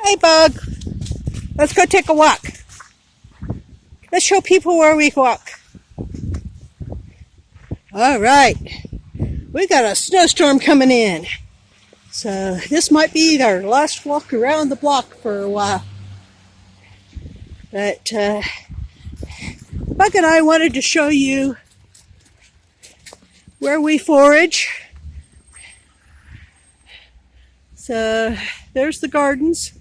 Hey, Bug. Let's go take a walk. Let's show people where we walk. All right. We got a snowstorm coming in. So this might be our last walk around the block for a while. But Bug and I wanted to show you where we forage. So there's the gardens.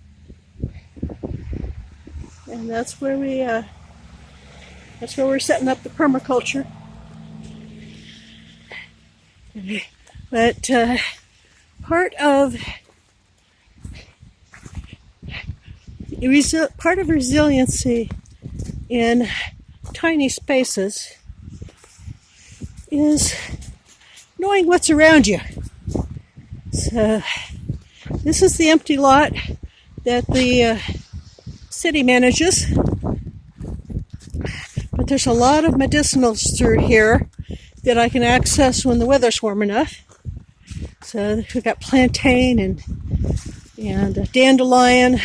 And that's where we're setting up the permaculture. But part of resiliency in tiny spaces is knowing what's around you. So this is the empty lot that the city manages, but there's a lot of medicinals through here that I can access when the weather's warm enough. So we've got plantain and dandelion,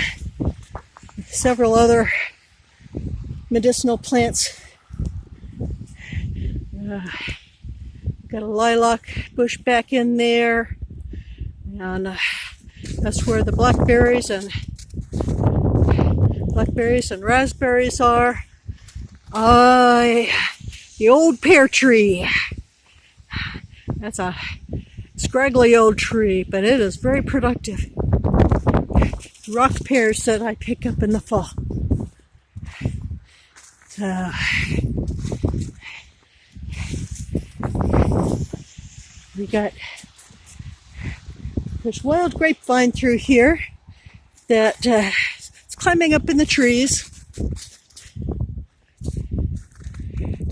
several other medicinal plants. Got a lilac bush back in there, and that's where the blackberries and raspberries are. The old pear tree. That's a scraggly old tree, but it is very productive. Rock pears that I pick up in the fall. So there's wild grapevine through here that it's climbing up in the trees.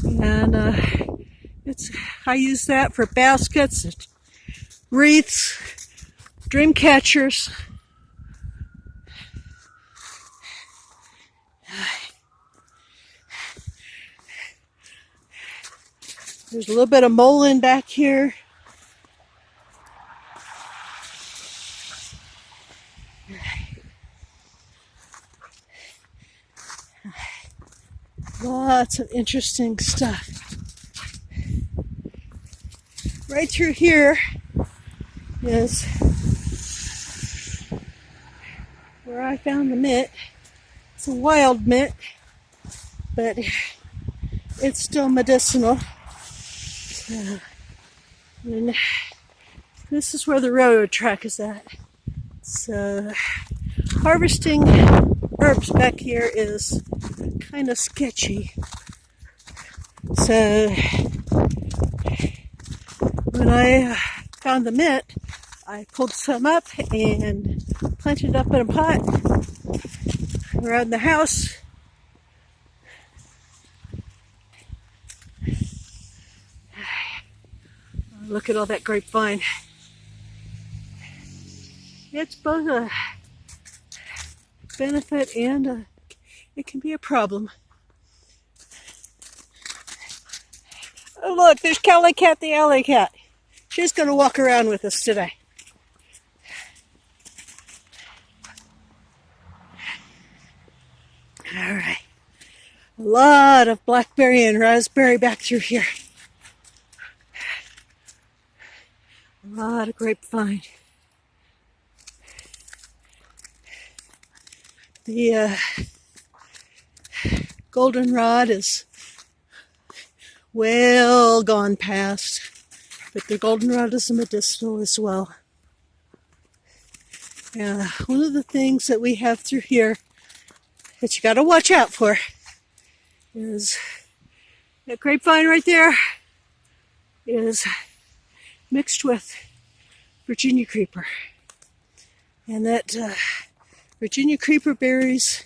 And I use that for baskets, wreaths, dream catchers. There's a little bit of mullein back here. Lots of interesting stuff. Right through here is where I found the mint. It's a wild mint, but it's still medicinal. And this is where the railroad track is at. So harvesting herbs back here is kind of sketchy. So when I found the mint, I pulled some up and planted it up in a pot around the house. Look at all that grapevine. It's both a benefit and it can be a problem. Oh look, there's Kelly Cat the alley cat. She's going to walk around with us today. All right. A lot of blackberry and raspberry back through here. A lot of grapevine. The goldenrod is well gone past, but the goldenrod is a medicinal as well. One of the things that we have through here that you got to watch out for is that grapevine right there is mixed with Virginia creeper, and that Virginia creeper berries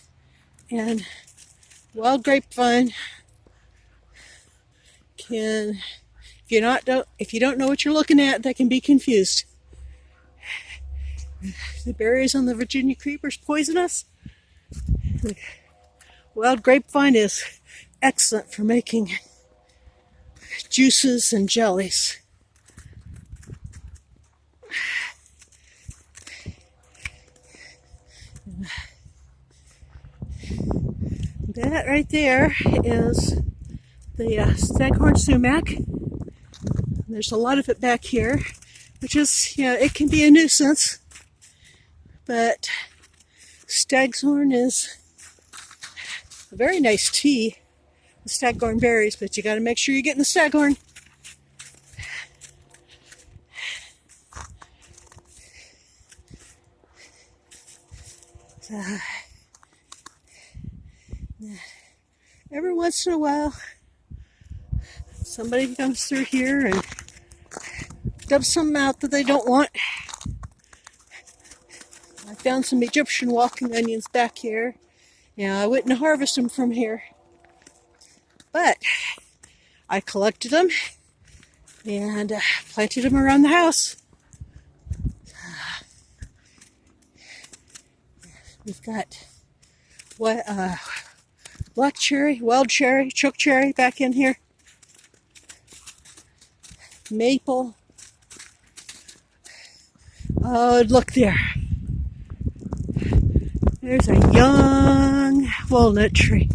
and wild grapevine can, if you don't know what you're looking at, that can be confused. The berries on the Virginia creeper is poisonous. The wild grapevine is excellent for making juices and jellies. That right there is the staghorn sumac. There's a lot of it back here, which is, it can be a nuisance, but staghorn is a very nice tea. The staghorn berries, but you got to make sure you're getting the staghorn. So, every once in a while, somebody comes through here and dumps something out that they don't want. I found some Egyptian walking onions back here. I wouldn't harvest them from here, but I collected them and planted them around the house. We've got black cherry, wild cherry, choke cherry back in here. Maple. Oh, look there. There's a young walnut tree.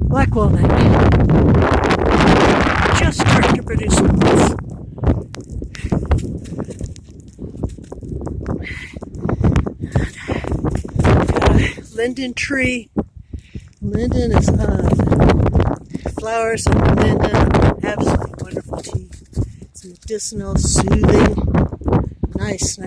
Black walnut. Just starting to produce walnuts. Linden tree. Linden is flowers of linden. Absolutely wonderful tea. It's medicinal, soothing. Nice tea.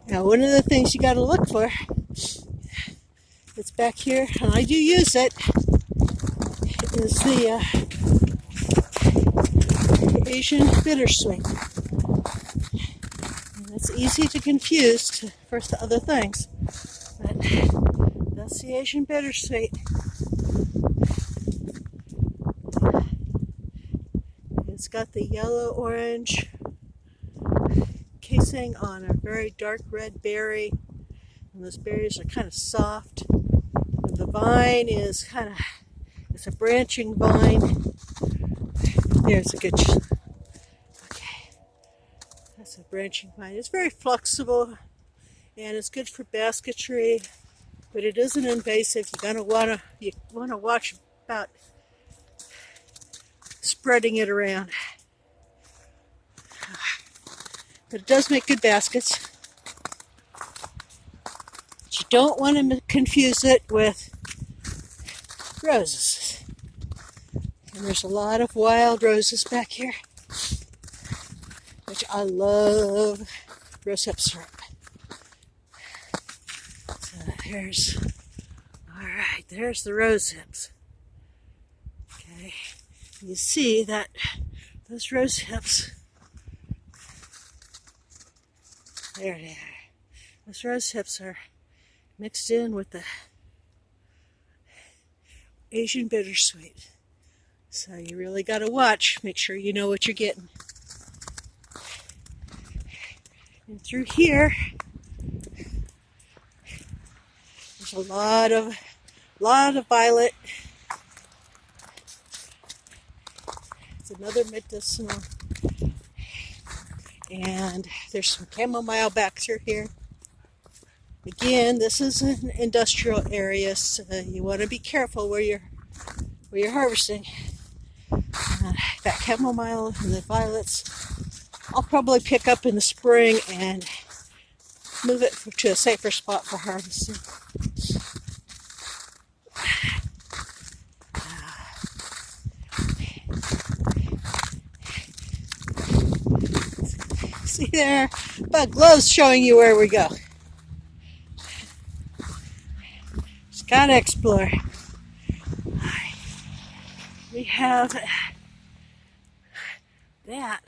Now, one of the things you got to look for, it's back here, and I do use it, is the Asian bittersweet. And it's easy to confuse for the other things, but that's the Asian bittersweet. It's got the yellow-orange casing on a very dark red berry, and those berries are kind of soft. And the vine is it's a branching vine. There's a good, okay, that's a branching vine. It's very flexible, and it's good for basketry, but it isn't invasive. You want to watch about spreading it around. But it does make good baskets. But you don't want to confuse it with roses. And there's a lot of wild roses back here, which I love. Rosehip syrup. So there's the rose hips. Okay, you see that those rose hips, there they are. Those rose hips are mixed in with the Asian bittersweet. So you really got to watch, make sure you know what you're getting. And through here, there's a lot of violet. It's another medicinal. And there's some chamomile back through here. Again, this is an industrial area, so you want to be careful where you're harvesting. That chamomile and the violets, I'll probably pick up in the spring and move it to a safer spot for harvesting. See there? Bug gloves showing you where we go. Just gotta explore. We have that.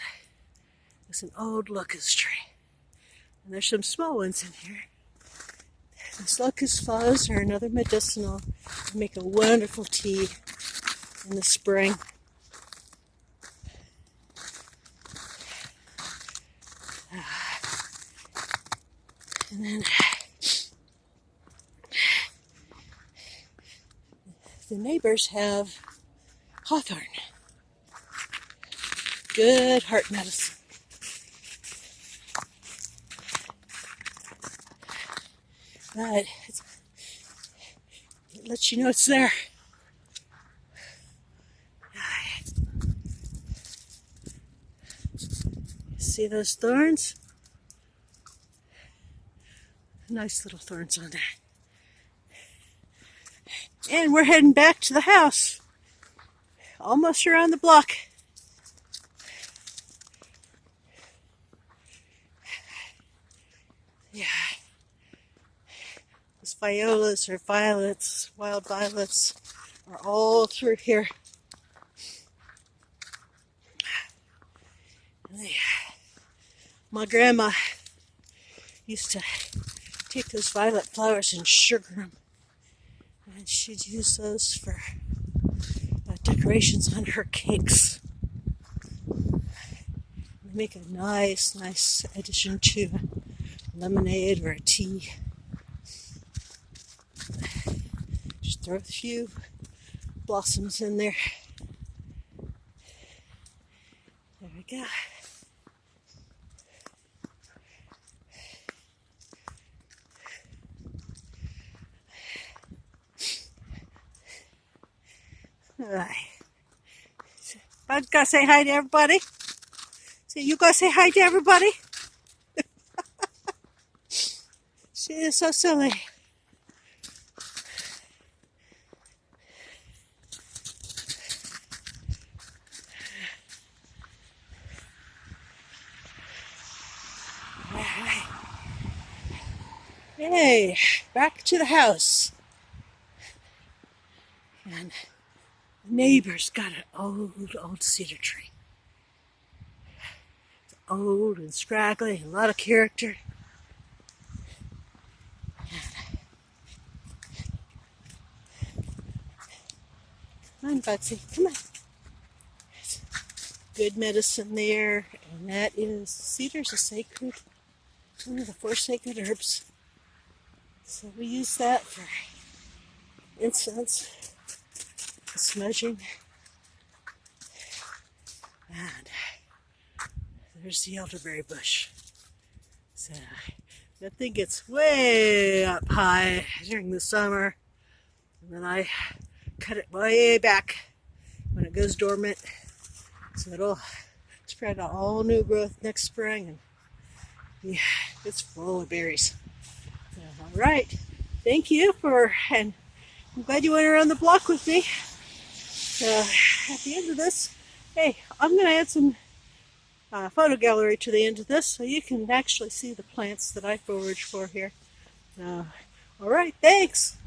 It's an old locust tree. And there's some small ones in here. These locust flowers are another medicinal. They make a wonderful tea in the spring. And then the neighbors have hawthorn. Good heart medicine. but it lets you know it's there. See those thorns? Nice little thorns on there. And we're heading back to the house. Almost around the block. Yeah. Those violas or violets, wild violets, are all through here. My grandma used to take those violet flowers and sugar them. And she'd use those for decorations on her cakes. They make a nice addition to lemonade or a tea. Just throw a few blossoms in there. There we go. All right. I gotta say hi to everybody. So you gotta say hi to everybody. She is so silly. All right. Hey, back to the house. And the neighbor's got an old cedar tree. It's old and scraggly, a lot of character. Come on, Bugsy, come on. There's good medicine there, and that is, cedar's a sacred, one of the 4 sacred herbs. So we use that for incense, smudging, and there's the elderberry bush. So that thing gets way up high during the summer, and then I cut it way back when it goes dormant, so it'll spread out all new growth next spring, and yeah, it's full of berries. So, all right, thank you and I'm glad you went around the block with me. So at the end of this, hey, I'm going to add some photo gallery to the end of this so you can actually see the plants that I forage for here. All right, thanks.